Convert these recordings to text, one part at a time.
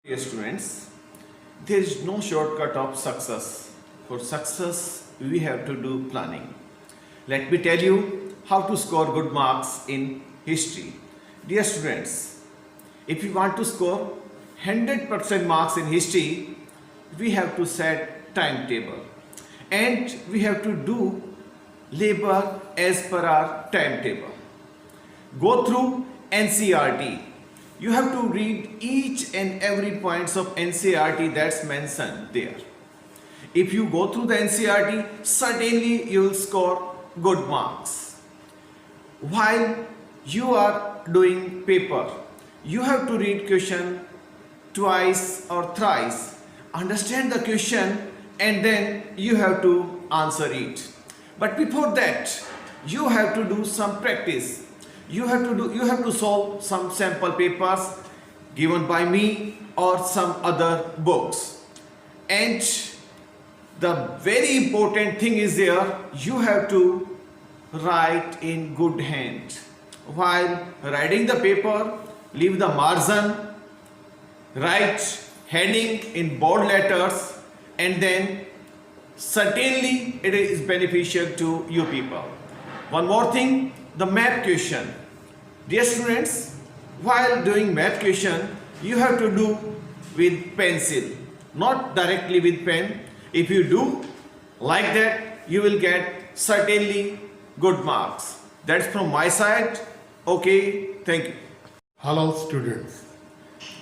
Dear students, there is no shortcut of success. For success, we have to do planning. Let me tell you how to score good marks in history. Dear students, if you want to score 100% marks in history, we have to set timetable and we have to do labor as per our timetable. Go through NCERT. You have to read each and every points of NCERT that's mentioned there. If you go through the NCERT, certainly you will score good marks. While you are doing paper, you have to read question twice or thrice, understand the question, and then you have to answer it. But before that, you have to do some practice. You have to solve some sample papers given by me or some other books. And the very important thing is there, you have to write in good hand. While writing the paper, leave the margin, write heading in bold letters, and then certainly it is beneficial to you people. One more thing, the math question. Dear students, while doing math question, you have to do with pencil, not directly with pen. If you do like that, you will get certainly good marks. That's from my side. Okay, thank you. Hello students,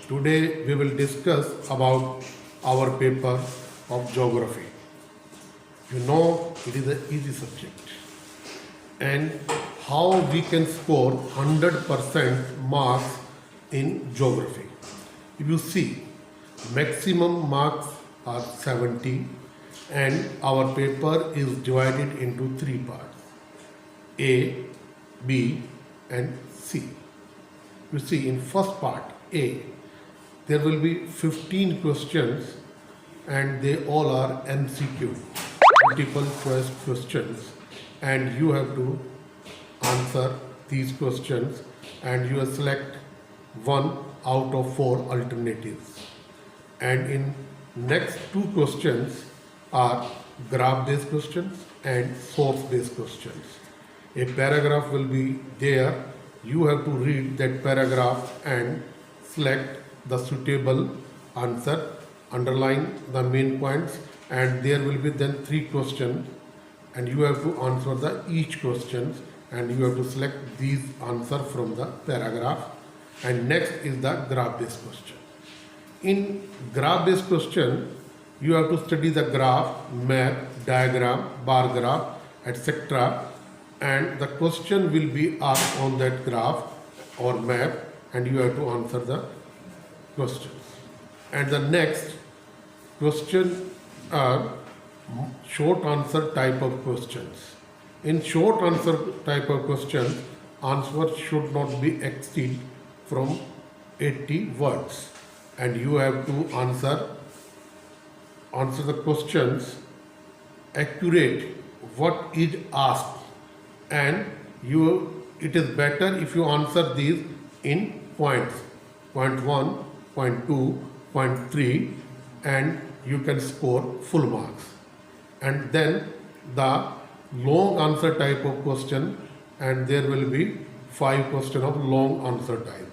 today we will discuss about our paper of geography. You know it is an easy subject and how we can score 100% marks in geography. If you see, maximum marks are 70 and our paper is divided into three parts, A, B and C. You see, in first part A, there will be 15 questions and they all are MCQ, multiple choice questions, and you have to answer these questions and you will select one out of four alternatives. And in next two questions are graph based questions and source based questions. A paragraph will be there. You have to read that paragraph and select the suitable answer, underline the main points, and there will be then three questions and you have to answer the each questions and you have to select these answer from the paragraph. And next is the graph based question. In graph based question, you have to study the graph, map, diagram, bar graph, etc. And the question will be asked on that graph or map and you have to answer the questions. And the next question are short answer type of questions. In short answer type of questions, answer should not be exceed from 80 words and you have to answer the questions accurate what is asked, and it is better if you answer these in points, point 1, point 2, point 3, and you can score full marks. And then the long answer type of question, and there will be 5 questions of long answer type,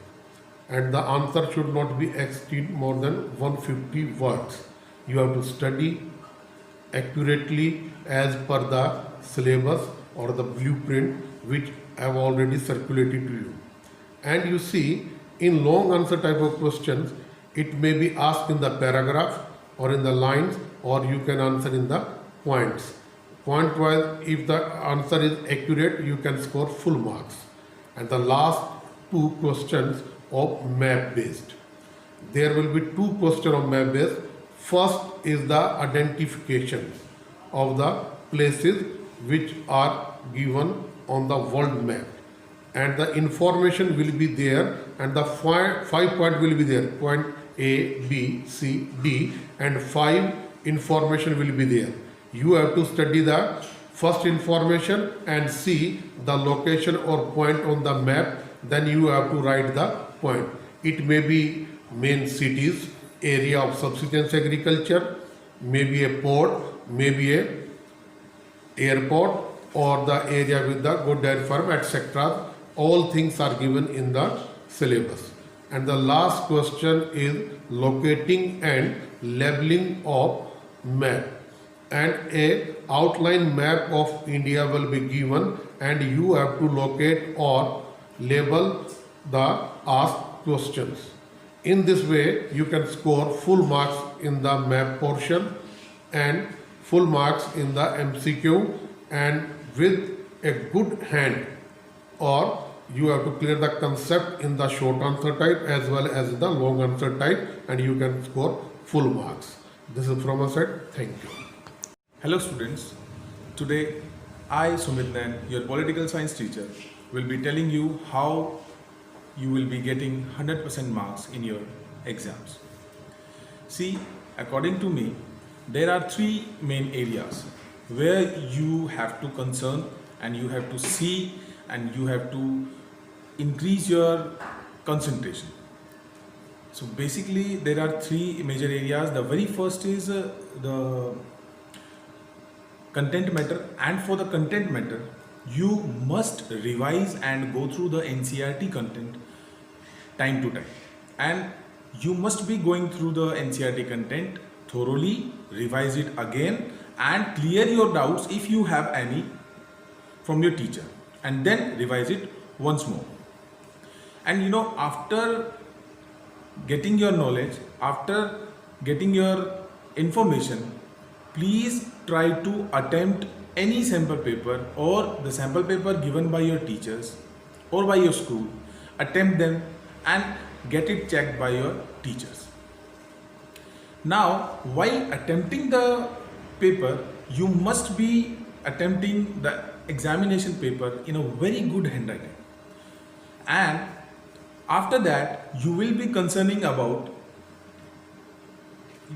and the answer should not be exceed more than 150 words. You have to study accurately as per the syllabus or the blueprint which I have already circulated to you. And you see, in long answer type of questions, it may be asked in the paragraph or in the lines, or you can answer in the points. Point wise, if the answer is accurate, you can score full marks. And the last two questions of map based. There will be two questions of map based. First is the identification of the places which are given on the world map. And the information will be there and the 5 points will be there. Point A, B, C, D, and 5 information will be there. You have to study the first information and see the location or point on the map. Then you have to write the point. It may be main cities area of subsistence agriculture, maybe a port, maybe a airport, or the area with the good dairy farm, etc. All things are given in the syllabus. And the last question is locating and labeling of map. And a outline map of India will be given, and you have to locate or label the asked questions. In this way, you can score full marks in the map portion and full marks in the MCQ, and with a good hand, or you have to clear the concept in the short answer type as well as the long answer type, and you can score full marks. This is from my side. Thank you. Hello students, today I Sumit Nain, your political science teacher, will be telling you how you will be getting 100% marks in your exams. See, according to me, there are three main areas where you have to concern and you have to see and you have to increase your concentration. So basically there are three major areas. The very first is the content matter, and for the content matter you must revise and go through the NCERT content time to time, and you must be going through the NCERT content thoroughly, revise it again and clear your doubts if you have any from your teacher, and then revise it once more. And you know, after getting your knowledge, after getting your information, please try to attempt any sample paper or the sample paper given by your teachers or by your school. Attempt them and get it checked by your teachers. Now, while attempting the paper, you must be attempting the examination paper in a very good handwriting. And after that, you will be concerning about,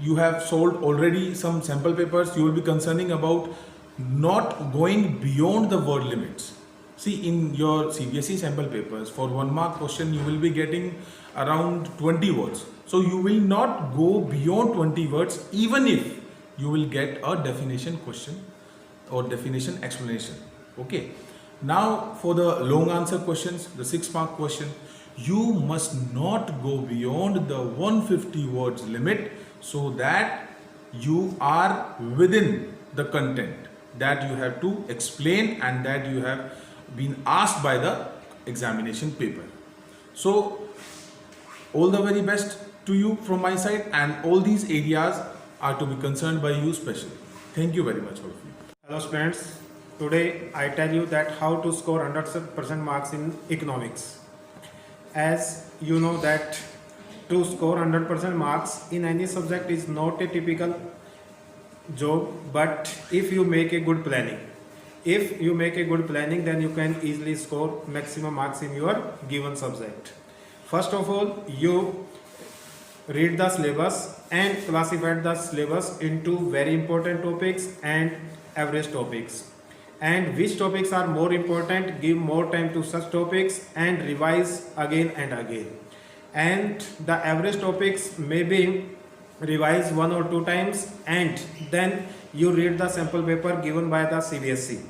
you have solved already some sample papers, you will be concerning about not going beyond the word limits. See, in your CBSE sample papers, for 1 mark question, you will be getting around 20 words. So you will not go beyond 20 words, even if you will get a definition question or definition explanation. Okay. Now for the long answer questions, the 6 mark question, you must not go beyond the 150 words limit, so that you are within the content that you have to explain and that you have been asked by the examination paper. So all the very best to you from my side, and all these areas are to be concerned by you specially. Thank you very much all of you. Hello students, today I tell you that how to score 100% marks in economics. As you know that to score 100% marks in any subject is not a typical job, but if you make a good planning, then you can easily score maximum marks in your given subject. First of all, you read the syllabus and classify the syllabus into very important topics and average topics, and which topics are more important, give more time to such topics and revise again and again. And the average topics may be revised 1 or 2 times, and then you read the sample paper given by the CBSE,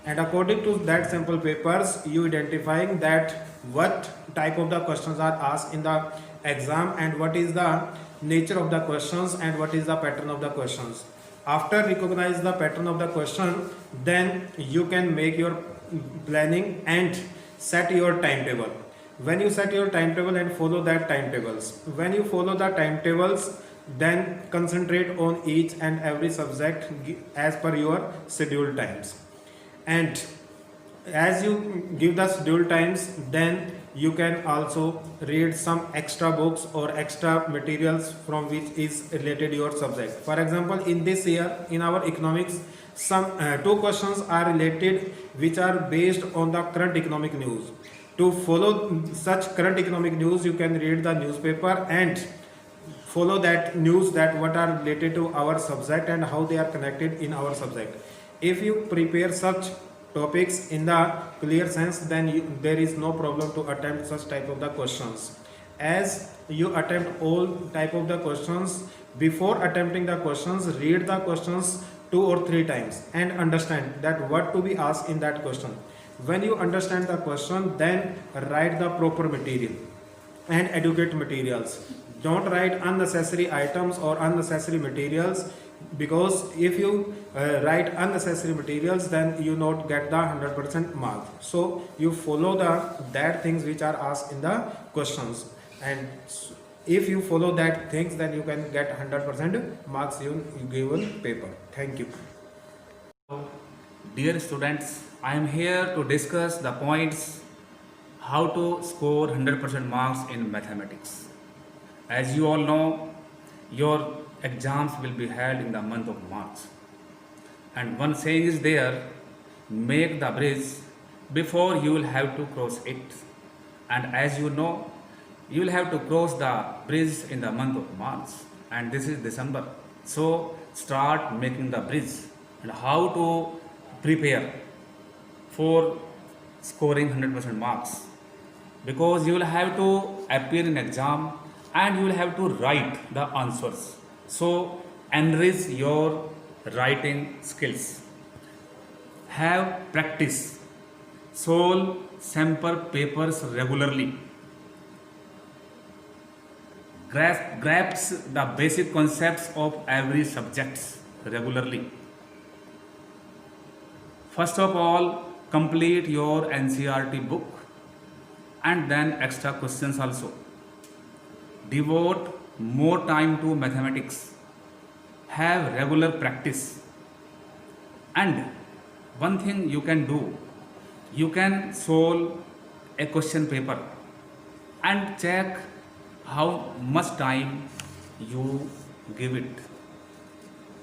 and according to that sample papers you identifying that what type of the questions are asked in the exam and what is the nature of the questions and what is the pattern of the questions. After recognize the pattern of the question, then you can make your planning and set your timetable. When you set your timetable and follow that timetables, when you follow the timetables, then concentrate on each and every subject as per your scheduled times. And as you give the scheduled times, then you can also read some extra books or extra materials from which is related your subject. For example, in this year in our economics, some 2 questions are related which are based on the current economic news. To follow such current economic news, you can read the newspaper and follow that news, that what are related to our subject and how they are connected in our subject. If you prepare such topics in the clear sense, then there is no problem to attempt such type of the questions. as you attempt all type of the questions, before attempting the questions, read the questions 2 or 3 times and understand that what to be asked in that question. When you understand the question, then write the proper material and educate materials. Don't write unnecessary items or unnecessary materials, because if you write unnecessary materials, then you not get the 100% mark. So you follow that things which are asked in the questions, and if you follow that things, then you can get 100% marks in given paper. Thank you. Dear students, I am here to discuss the points how to score 100% marks in mathematics. As you all know, your exams will be held in the month of March. And one saying is there, make the bridge before you will have to cross it. And as you know, you will have to cross the bridge in the month of March. And this is December. So start making the bridge. And how to prepare for scoring 100% marks, because you will have to appear in exam and you will have to write the answers. So enrich your writing skills. Have practice. Solve sample papers regularly. Grasp the basic concepts of every subject regularly. First of all, complete your NCERT book and then extra questions also. Devote more time to mathematics. Have regular practice. And one thing you can do, you can solve a question paper and check how much time you give it.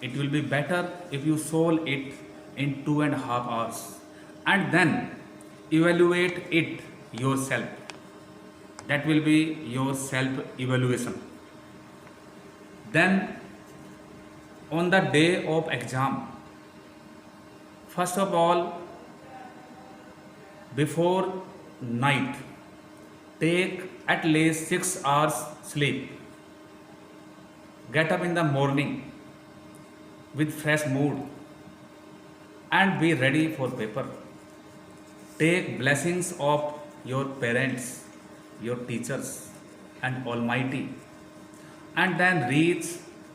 It will be better if you solve it in 2.5 hours and then evaluate it yourself. That will be your self-evaluation. Then on the day of exam, first of all, before night, take at least 6 hours sleep. Get up in the morning with fresh mood and be ready for paper. Take blessings of your parents, your teachers and Almighty, and then reach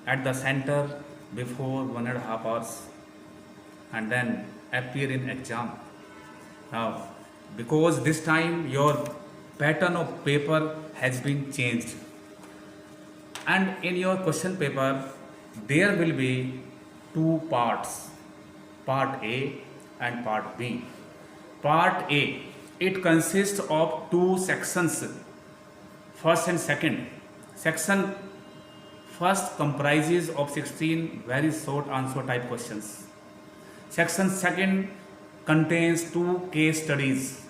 at the center before 1.5 hours and then appear in exam. Now, because this time your pattern of paper has been changed, and in your question paper there will be 2 parts, part A and part B. Part A, it consists of 2 sections, first and second. Section first comprises of 16 very short answer type questions. Section second contains 2 case studies.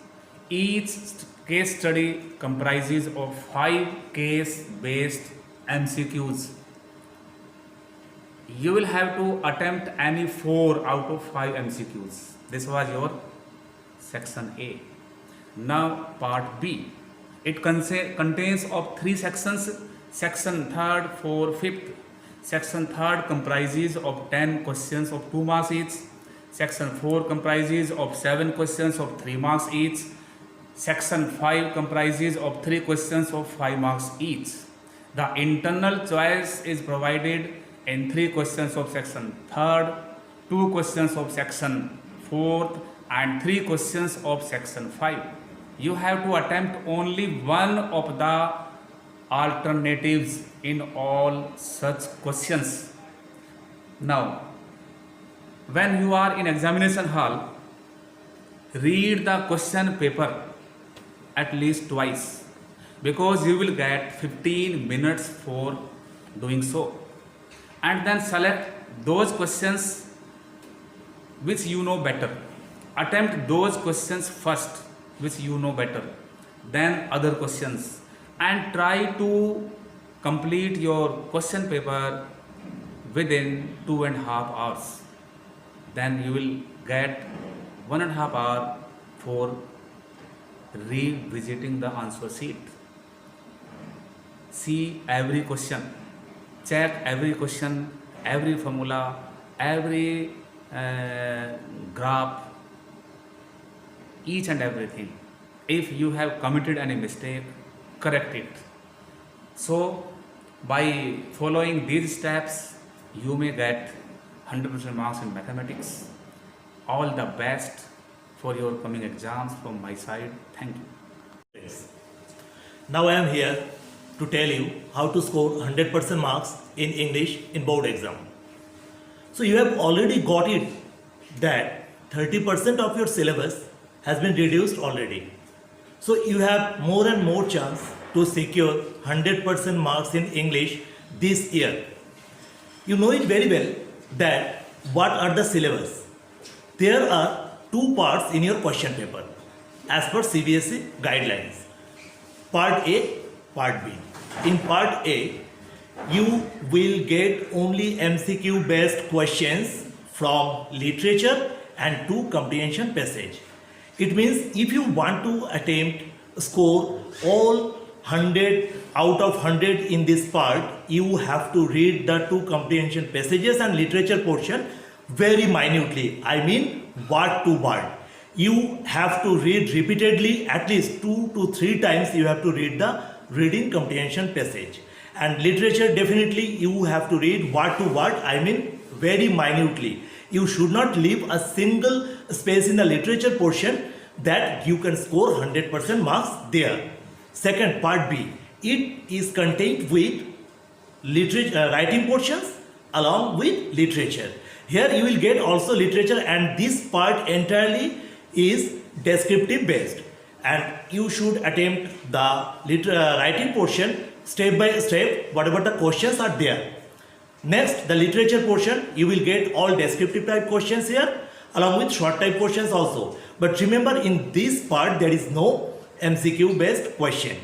Each case study comprises of 5 case based MCQs. You will have to attempt any 4 out of 5 MCQs. This was your section A. Now part B, it contains of 3 sections. Section 3rd, 4th, 5th. Section 3rd comprises of 10 questions of 2 marks each. Section 4 comprises of 7 questions of 3 marks each. Section 5 comprises of 3 questions of 5 marks each. The internal choice is provided in 3 questions of section 3rd, 2 questions of section 4th and 3 questions of section 5. You have to attempt only one of the alternatives in all such questions. Now, when you are in examination hall, read the question paper at least twice, because you will get 15 minutes for doing so. And then select those questions which you know better. Attempt those questions first which you know better, then other questions, and try to complete your question paper within 2.5 hours. Then you will get 1.5 hour for revisiting the answer sheet. see every question, check every question, every formula, every graph, each and everything. If you have committed any mistake, correct it. So by following these steps, you may get 100% marks in mathematics. All the best for your coming exams from my side. Thank you. Now I am here to tell you how to score 100% marks in English in board exam. So you have already got it that 30% of your syllabus has been reduced already. So you have more and more chance to secure 100% marks in English this year. You know it very well that what are the syllabus. There are two parts in your question paper as per CBSE guidelines. Part A, Part B. In Part A, you will get only MCQ based questions from literature and 2 comprehension passage. It means if you want to attempt score all 100 out of 100 in this part, you have to read the 2 comprehension passages and literature portion very minutely. I mean word to word. You have to read repeatedly, at least 2 to 3 times you have to read the reading comprehension passage. And literature, definitely you have to read word to word, I mean very minutely. You should not leave a single space in the literature portion that you can score 100% marks there. Second, part B, it is contained with writing portions along with literature. Here you will get also literature, and this part entirely is descriptive based, and you should attempt the writing portion step by step, whatever the questions are there. Next, the literature portion, you will get all descriptive type questions here along with short type questions also. But remember, in this part there is no MCQ based question.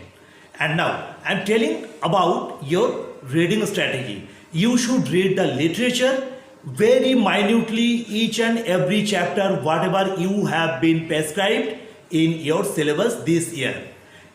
And now I am telling about your reading strategy. You should read the literature very minutely, each and every chapter, whatever you have been prescribed in your syllabus this year.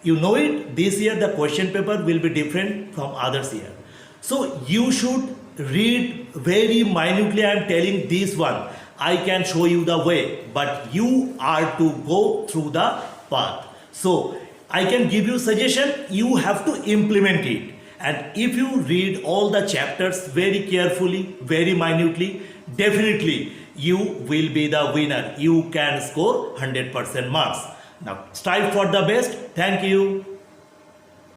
You know it, this year the question paper will be different from others year. So you should read very minutely. I am telling this one. I can show you the way, but you are to go through the path. So I can give you suggestion, you have to implement it. And if you read all the chapters very carefully, very minutely, definitely you will be the winner. You can score 100% marks. Now strive for the best. Thank you.